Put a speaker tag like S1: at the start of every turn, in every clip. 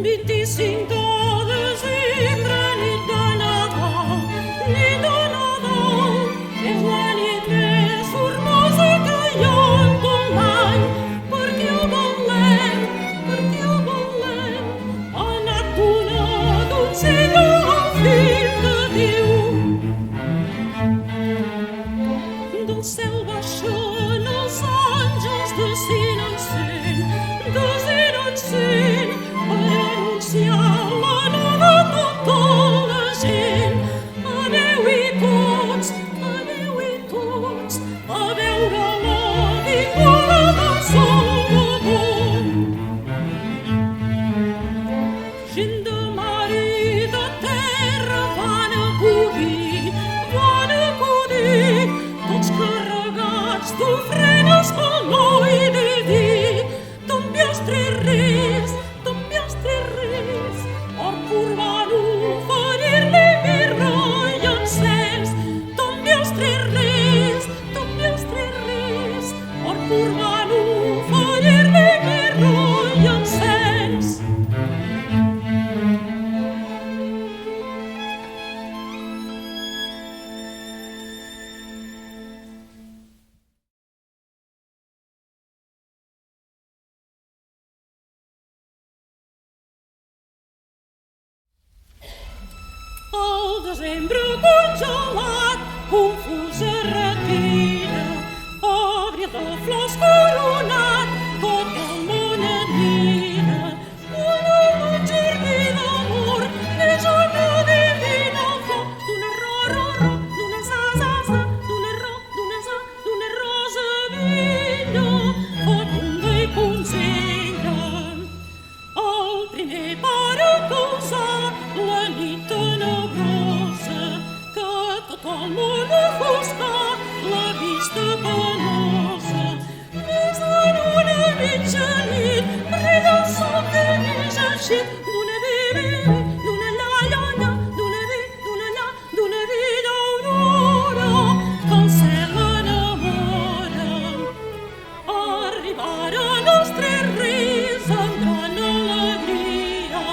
S1: 25 de desembre, nit de Nadal, és la nit més formosa que hi ha en tot l'any, perquè el Betlem ha anat una donzella al fill de Déu. Del cel baixen els àngels de cent en cent, per anunciar la nova a tota la gent. Aneu-hi tots, a veure la vinguda del Salvador. Gent de mar i de terra van acudir, tots carregats d'ofrenes con l'oi diví. També els tres reis, or pur van oferir-li mirra i encens. També els tres reis, or pur van oferir-li mirra i encens. El desembre congelat, confús es retira, abril de flors coronat, tot el món admira. Un jardí d'amor, neix una divina flor, d'una d'una d'una rosa vella, fecunda i poncella. El primer pare causar la nit tenebrosa, que tot el món ofuscà la vista penosa. Més en una mitjanit brilla el sol que neix eixit d'una d'una lla, d'una vella aurora que el cel enamora. Arribaren els tres reis amb gran alegria,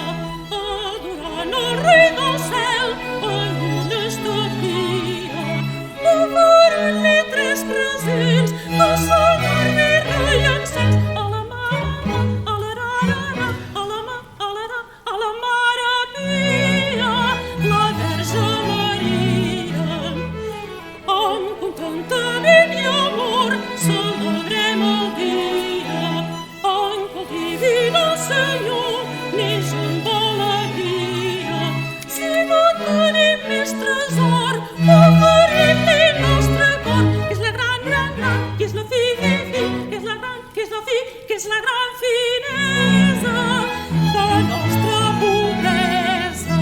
S1: adorant el rei del cel en una estafia. Oferint-li tres presents, el Senyor mirra i encens. A la mare, a la Mare Pia, la Verge Maria. Amb contentament i amor celebrem el dia en què el Divino Senyor neix amb alegria. Si no tenim més tresor, oferim-li el nostre cor, que és la gran, que és la fi, que és la gran, que és la gran finesa de la nostra pobresa.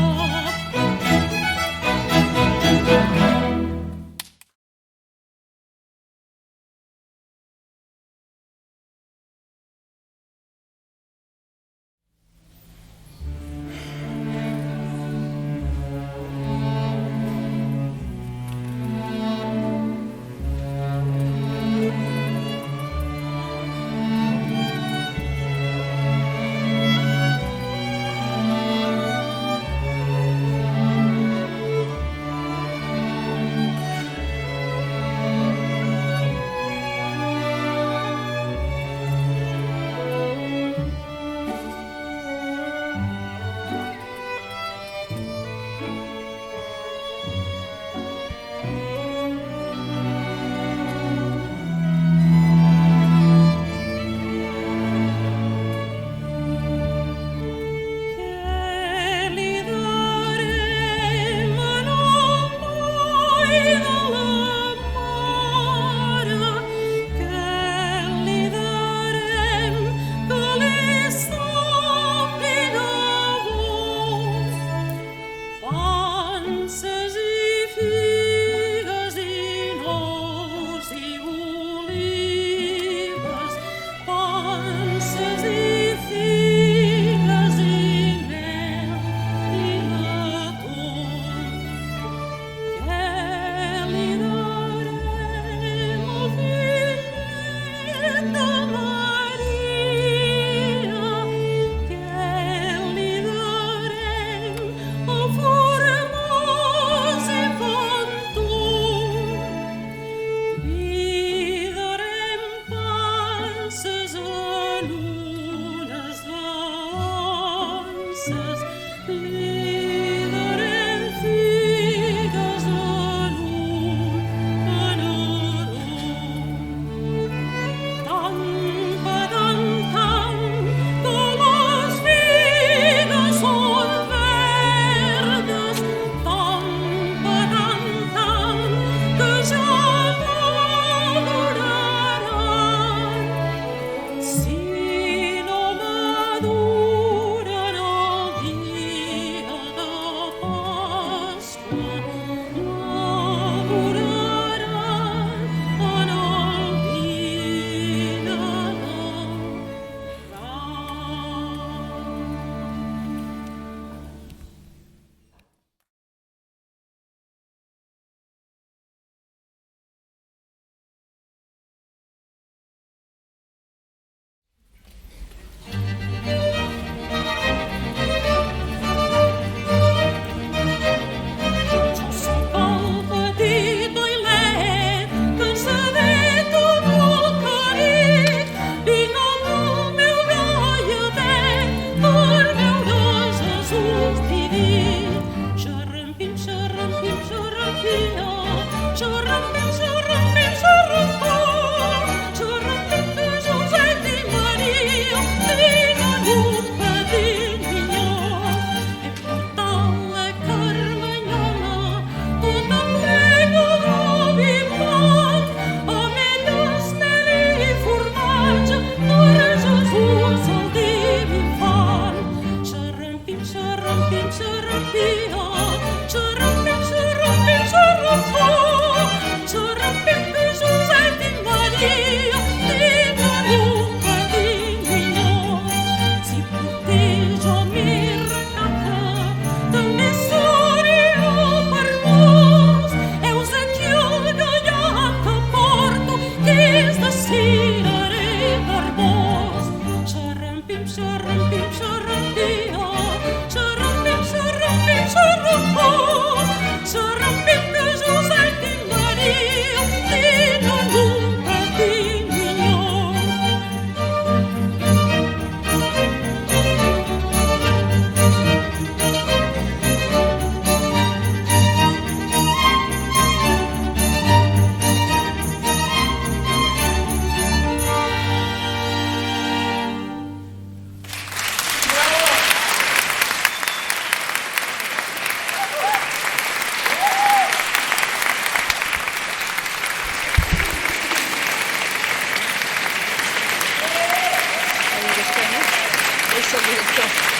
S2: saluto.